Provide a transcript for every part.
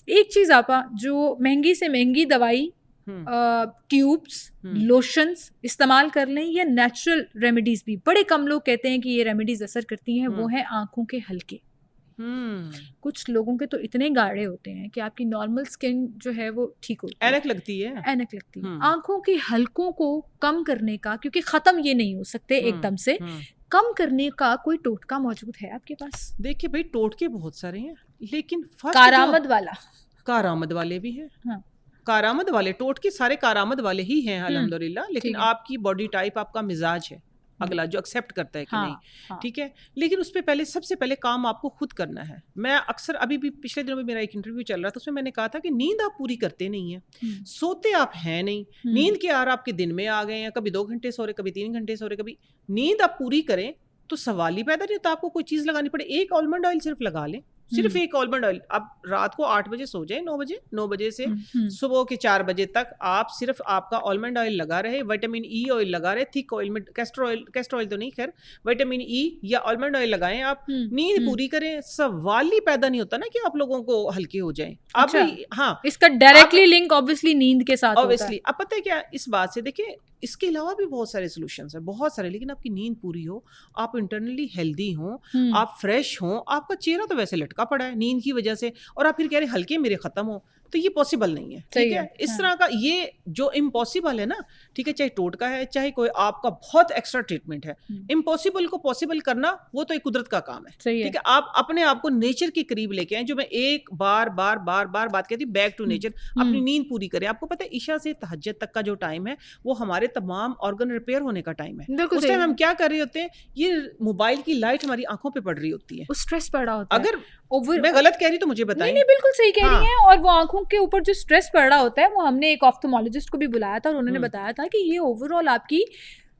एक चीज आपा, जो महंगी से महंगी दवाई, ट्यूब्स, लोशंस इस्तेमाल कर लें या नेचुरल रेमेडीज भी, बड़े कम लोग कहते हैं कि ये रेमेडीज असर करती हैं, वो है आंखों के हल्के। कुछ लोगों के तो इतने गाढ़े होते हैं कि आपकी नॉर्मल स्किन जो है वो ठीक होती है, ऐनक लगती है, ऐनक लगती है। आंखों के हल्कों को कम करने का, क्योंकि खत्म ये नहीं हो सकते एकदम से, कम करने का कोई टोटका मौजूद है आपके पास? देखिए भाई, टोटके बहुत सारे हैं, लेकिन कारामद वाला, कारामद वाले भी हैं। हाँ। कारामद वाले टोटके सारे कारामद वाले ही हैं अल्हम्दुलिल्लाह, लेकिन आपकी बॉडी टाइप, आपका मिजाज है अगला जो एक्सेप्ट करता है कि नहीं, ठीक है। लेकिन उस पर सबसे पहले काम आपको खुद करना है। मैं अक्सर, अभी भी पिछले दिनों में मेरा एक इंटरव्यू चल रहा था, उसमें मैंने कहा था कि नींद आप पूरी करते नहीं है, सोते आप हैं नहीं, नींद के आर आपके दिन में आ गए हैं, कभी 2 घंटे सो रहे, कभी 3 घंटे सो रहे, कभी नींद आप पूरी करें तो सवाल ही पैदा नहीं होता आपको कोई चीज लगानी पड़े। एक आलमंड ऑयल सिर्फ लगा लें, सिर्फ एक आलमंड ऑयल। आप रात को 8 बजे सो जाए, 9 बजे से सुबह के 4 बजे तक आप सिर्फ आपका आलमंड ऑयल लगा रहे, विटामिन ई ऑयल लगा रहे, थिक ऑयल में कैस्टर ऑयल तो नहीं, खैर विटामिन ई या आलमंड ऑयल लगाएं, आप नींद पूरी करें, सवाल ही पैदा नहीं होता ना कि आप लोगों को हल्के हो जाए। अच्छा, आप हाँ, इसका डायरेक्टली लिंक ऑब्वियसली नींद के साथ ऑब्वियसली। अब पता है क्या, इस बात से देखिए, इसके अलावा भी बहुत सारे सॉल्यूशंस हैं, बहुत सारे, लेकिन आपकी नींद पूरी हो, आप इंटरनली हेल्दी हो, आप फ्रेश हो, आपका चेहरा तो वैसे लटका पड़ा है नींद की वजह से, और आप फिर कह रहे हल्के मेरे खत्म हो, तो ये पॉसिबल नहीं है, ठीक है। इस तरह का ये जो इम्पॉसिबल है ना, ठीक है, चाहे टोटका है, चाहे कोई आपका बहुत एक्स्ट्रा ट्रीटमेंट है, इम्पॉसिबल को पॉसिबल करना वो तो एक कुदरत का काम है, ठीक है। आप अपने आप को नेचर के करीब लेके आए, जो मैं एक बार बात कहती हूँ, बैक टू नेचर। अपनी नींद पूरी करें। आपको पता है ईशा से तहज्जुद तक का जो टाइम है वो हमारे तमाम ऑर्गन रिपेयर होने का टाइम है। उस टाइम हम क्या कर रहे होते हैं, ये मोबाइल की लाइट हमारी आंखों पे पड़ रही होती है, स्ट्रेस पड़ा होता है। अगर मैं गलत कह रही तो मुझे बताइए। नहीं, बिल्कुल सही कह रही हैं। और वो आंखों के ऊपर जो स्ट्रेस पड़ रहा होता है, वो हमने एक ऑफ्थल्मोलॉजिस्ट को भी बुलाया था और उन्होंने बताया था कि ये ओवरऑल आपकी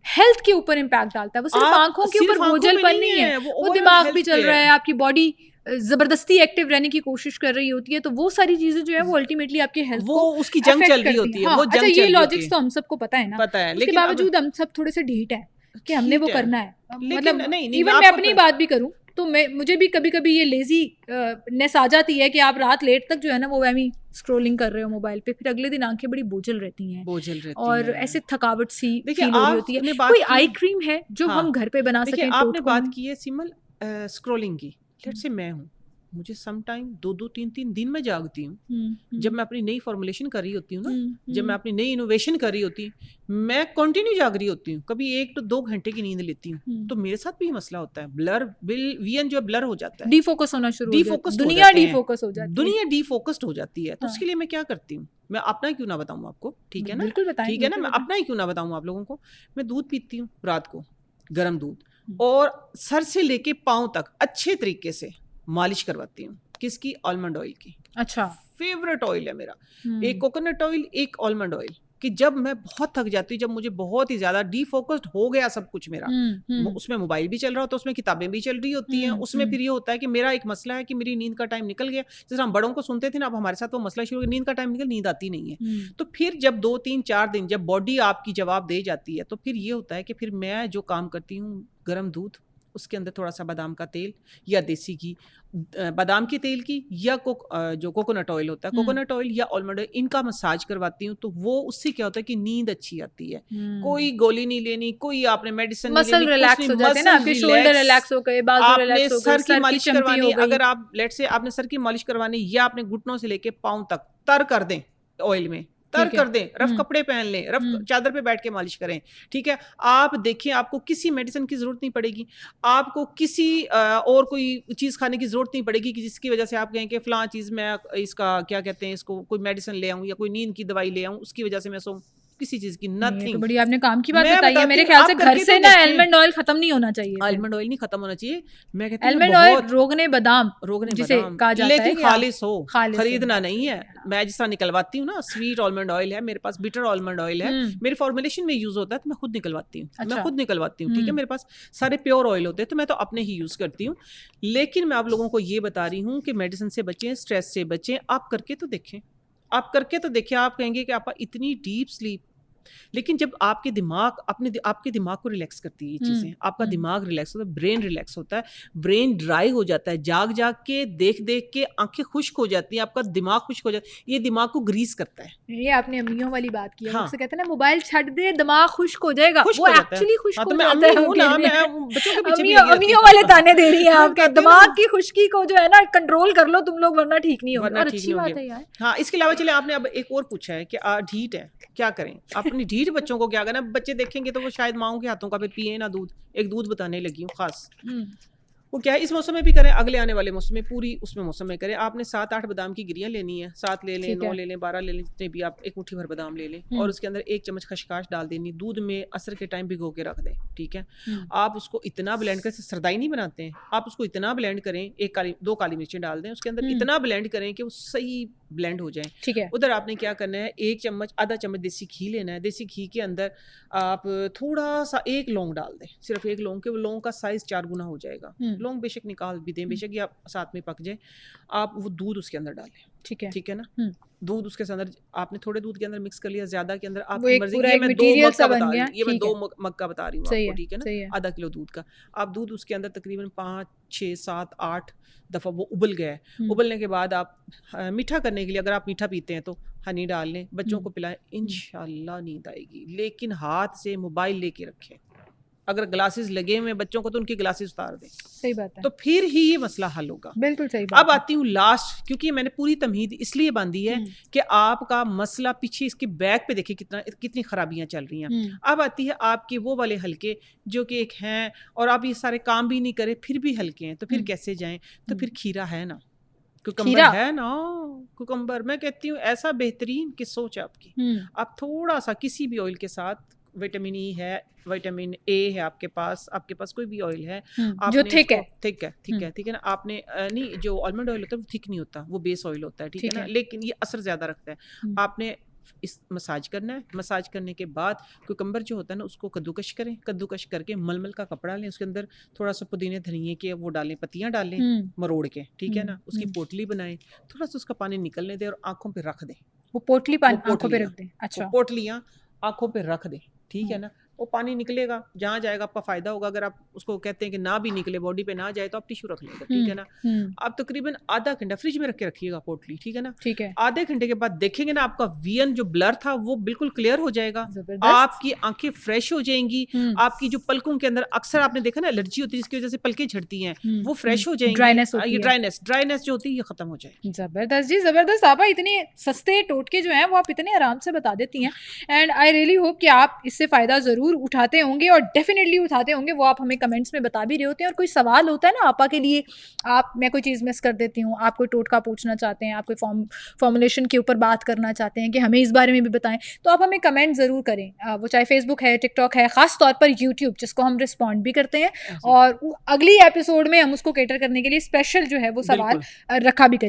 हेल्थ के ऊपर इम्पैक्ट डालता है। वो सिर्फ आंखों के ऊपर बोझलपन नहीं है, वो दिमाग भी चल रहा है, आपकी बॉडी जबरदस्ती एक्टिव रहने की कोशिश कर रही होती है, तो वो सारी चीजें जो है वो अल्टीमेटली आपके हेल्थ को उसकी जंग चल रही होती है। वो अच्छा, ये लॉजिक्स तो हम सबको पता है ना, पता है, लेकिन बावजूद हम सब थोड़े से ढीठ है कि हमने वो करना है। मतलब इवन मैं अपनी बात भी करूं तो मुझे भी कभी कभी ये लेजी नेस आ जाती है कि आप रात लेट तक जो है ना वो वही स्क्रॉलिंग कर रहे हो मोबाइल पे, फिर अगले दिन आंखें बड़ी बोझल रहती हैं और ऐसे थकावट सी फील हो रही होती है। कोई आई क्रीम है जो हम घर पे बना सकें? आपने बात की है सिमल स्क्रॉलिंग की, लेट्स से मैं हूँ, मुझे सम टाइम 2-3 दिन में जागती हूँ, जब मैं अपनी नई फॉर्मुलेशन कर रही होती हूँ ना, जब मैं अपनी नई इनोवेशन कर रही होती हूँ, मैं कंटिन्यू जाग रही होती हूँ, कभी 1 to 2 घंटे की नींद लेती हूँ, तो मेरे साथ भी ये मसला होता है, विजन जो ब्लर हो जाता है, डीफोकस होना शुरू हो जाता है, दुनिया डीफोकस्ड हो जाती है। तो उसके लिए मैं क्या करती हूँ, मैं अपना ही क्यों ना बताऊँ आपको, ठीक है ना, ठीक है ना, मैं अपना ही क्यों ना बताऊँ आप लोगों को। मैं दूध पीती हूँ रात को, गर्म दूध, और सर से लेके पाँव तक अच्छे तरीके से मालिश करवाती हूँ। किसकी? आलमंड ऑयल की। अच्छा, फेवरेट ऑयल है मेरा, एक कोकोनट ऑयल, एक आलमंड ऑयल, कि जब मैं बहुत थक जाती हूँ, जब मुझे बहुत ही ज्यादा डीफोकस्ड हो गया सब कुछ मेरा, उसमें मोबाइल भी चल रहा होता है, उसमें किताबें भी चल रही होती हैं, उसमें फिर ये होता है कि मेरा एक मसला है कि मेरी नींद का टाइम निकल गया। जैसे हम बड़ों को सुनते थे ना, अब हमारे साथ वो मसला शुरू हो गया, नींद का टाइम निकल, नींद आती नहीं है। तो फिर जब 2-3-4 दिन जब बॉडी आपकी जवाब दे जाती है, तो फिर ये होता है कि फिर मैं जो काम करती हूँ, गर्म दूध, उसके अंदर थोड़ा सा बादाम का तेल या देसी घी, बादाम के तेल की या जो कोकोनट ऑयल होता है, कोकोनट ऑयल या आलमंड ऑयल, इनका मसाज करवाती हूँ। तो वो उससे क्या होता है कि नींद अच्छी आती है। कोई गोली नहीं लेनी, कोई आपने मेडिसिन नहीं लेनी, मसल रिलैक्स हो जाते हैं ना, आपके शोल्डर रिलैक्स हो गए, बाजू रिलैक्स हो गए, सर की मालिश करवानी, अगर आप लेट से आपने सर की मालिश करवानी, या आपने घुटनों से लेके पाँव तक तर कर दें ऑयल में, तर कर दें, रफ कपड़े पहन लें, रफ चादर पे बैठ के मालिश करें, ठीक है। आप देखिए, आपको किसी मेडिसिन की जरूरत नहीं पड़ेगी, आपको किसी और कोई चीज खाने की जरूरत नहीं पड़ेगी कि जिसकी वजह से आप कहें कि फलां चीज मैं इसका क्या कहते हैं, इसको कोई मेडिसिन ले आऊं या कोई नींद की दवाई ले आऊं, उसकी वजह से मैं सो, किसी चीज की नथिंग। तो बड़ी आपने काम की बात बताई है। मेरे ख्याल से घर से ना आलमंड ऑयल खत्म नहीं होना चाहिए। आलमंड ऑयल नहीं खत्म होना चाहिए, मैं कहती हूं आलमंड ऑयल रोगने बादाम जिसे कहा जाता है, लेकिन खालिस हो, खरीदना नहीं है। मैं जिस तरह निकलवाती हूँ ना, स्वीट आलमंड ऑयल है मेरे पास, बिटर आलमंड ऑयल है, मेरे फॉर्मुलेशन में यूज होता है, तो मैं खुद निकलवाती हूँ, मैं खुद निकलवाती हूँ, ठीक है। मेरे पास सारे प्योर ऑयल होते हैं, तो मैं तो अपने ही यूज करती हूँ। लेकिन मैं आप लोगों को ये बता रही हूँ कि मेडिसिन से बचें, स्ट्रेस से बचें। आप करके तो देखें, आप कहेंगे कि आप इतनी डीप स्लीप लेकिन जब आपके दिमाग को रिलैक्स करती है ये चीज़ें, आपका दिमाग रिलैक्स होता है, ब्रेन रिलैक्स होता है, ब्रेन ड्राई हो जाता है, जाग जाग के देख देख के आंखें खुश्क हो जाती हैं, आपका दिमाग खुश्क हो जाता है, ये दिमाग को ग्रीस करता है। ये आपने अम्मियों वाली बात की है। हाँ। कहते हैं ना मोबाइल छट दे दिमाग खुश्क हो जाएगा, वो एक्चुअली खुश्क हो जाता है। अम्मियों वाले ताने दे रही हैं आपके दिमाग की खुश्की को जो है ना कंट्रोल कर लो तुम लोग, वरना ठीक नहीं होगा। और अच्छी बात है यार। हाँ, इसके अलावा चले आपने अब एक और पूछा है कि ढीठ है क्या करें, अपनी ढीठ बच्चों को क्या करना। बच्चे देखेंगे तो वो शायद माओ के हाथों का फिर पिए ना दूध। एक दूध बताने लगी हूँ खास, वो क्या है इस मौसम में भी करें, अगले आने वाले मौसम में पूरी उसमें मौसम में करें। आपने 7-8 बादाम की गिरियां लेनी है, 7 ले लें, 9 ले लें, 12 ले लें, जितने भी आप, एक मुट्ठी भर बादाम ले लें और उसके अंदर 1 चम्मच खसकाश डाल देनी, दूध में असर के टाइम भिगो के रख दें। ठीक है, आप उसको इतना ब्लेंड करें, सरदाई नहीं बनाते हैं, आप उसको इतना ब्लेंड करें, 2 काली मिर्चें डाल दें उसके अंदर, इतना ब्लेंड करें कि वो सही ब्लेंड हो जाए। ठीक है, उधर आपने क्या करना है, 1 चम्मच आधा चम्मच देसी घी लेना है। देसी घी के अंदर आप थोड़ा सा 1 लौंग डाल दें, सिर्फ 1 लौंग के, वो लौंग का साइज 4 गुना हो जाएगा। लौंग बेशक निकाल भी दें, बेशक ये आप साथ में पक जाए, आप वो दूध उसके अंदर डालें। ठीक है ना, दूध उसके अंदर आपने थोड़े दूध के अंदर मिक्स कर लिया, ज्यादा के अंदर आपकी मर्जी। ये मैं 2 मग का बता रही हूँ, ये मैं 2 मग का बता रही हूँ आपको। ठीक है ना, आधा किलो दूध का आप दूध उसके अंदर तकरीबन 5, 6, 7, 8 दफ़ा वो उबल गया है। उबलने के बाद आप मीठा करने के लिए, अगर आप मीठा पीते हैं तो हनी डाल लें, बच्चों को पिलाएं, इंशाल्लाह नींद आएगी। लेकिन हाथ से मोबाइल लेके रखें, अगर ग्लासेस लगे हुए बच्चों को तो उनकी ग्लासेस उतार दें। सही बात है, तो फिर ही ये मसला हल होगा। बिल्कुल सही बात। अब आती हूँ लास्ट, क्योंकि मैंने पूरी तमहीद इसलिए बांधी है कि आपका मसला पीछे इसके बैक पे देखिए कितनी खराबियां चल रही हैं। अब आती है आपके वो वाले हल्के जो कि एक हैं और आप ये सारे काम भी नहीं करे फिर भी हल्के हैं, तो फिर कैसे जाएं? तो फिर खीरा है ना, कुकम्बर है ना, कुकम्बर मैं कहती हूँ ऐसा बेहतरीन कि सोच आपकी। आप थोड़ा सा किसी भी ऑयल के साथ, विटामिन ई है, विटामिन ए है आपके पास कोई भी ऑयल है जो थिक है ना, आपने नहीं, जो आलमंड ऑयल होता है वो थिक नहीं होता, वो बेस ऑयल होता है। ठीक है ना, लेकिन ये असर ज्यादा रखता है। आपने इस मसाज करना है, मसाज करने के बाद कुकम्बर जो होता है ना उसको कद्दूकश करें, कद्दूकश करके मलमल का कपड़ा लें, उसके अंदर थोड़ा सा पुदीने धनिए के वो डालें, पत्तियां डालें मरोड़ के। ठीक है ना, उसकी पोटली बनाएं, थोड़ा सा उसका पानी निकलने दें और आंखों पे रख दें। वो पोटली आंखों पे रख दें। अच्छा, पोटलियां आंखों पे रख दें। ठीक है ना, वो पानी निकलेगा, जहाँ जाएगा आपका फायदा होगा। अगर आप उसको कहते हैं कि ना भी निकले, बॉडी पे ना जाए, तो आप टिश्यू रख लेंगे। ठीक है ना, आप तकरीबन आधा घंटा फ्रिज में रख के रखिएगा पोटली। ठीक है ना, ठीक है, आधे घंटे के बाद देखेंगे ना आपका विजन जो ब्लर था वो बिल्कुल क्लियर हो जाएगा, आपकी आंखें फ्रेश हो जाएंगी, आपकी जो पलकों के अंदर अक्सर आपने देखा ना एलर्जी होती है जिसकी वजह से पलकें झड़ती हैं, वो फ्रेश हो जाएंगी। ड्राइनेस जो होती है ये खत्म हो जाएगी। जबरदस्त जी, जबरदस्त। आपा इतने सस्ते टोटके जो हैं वो आप इतने आराम से बता देती हैं, एंड आई रियली होप कि आप इससे फायदा जरूर उठाते होंगे और डेफिनेटली उठाते होंगे। वो आप हमें कमेंट्स में बता भी रहे होते हैं। और कोई सवाल होता है ना आपा के लिए, मैं कोई चीज़ मिस कर देती हूँ, आप कोई टोटका पूछना चाहते हैं, आप कोई फॉर्मुलेशन के ऊपर बात करना चाहते हैं कि हमें इस बारे में भी बताएं, तो आप हमें कमेंट ज़रूर करें। वो चाहे फेसबुक है, टिकटॉक है, ख़ास तौर पर यूट्यूब जिसको हम रिस्पॉन्ड भी करते हैं, और अगली एपिसोड में हम उसको कैटर करने के लिए स्पेशल जो है वो सवाल रखा भी करें।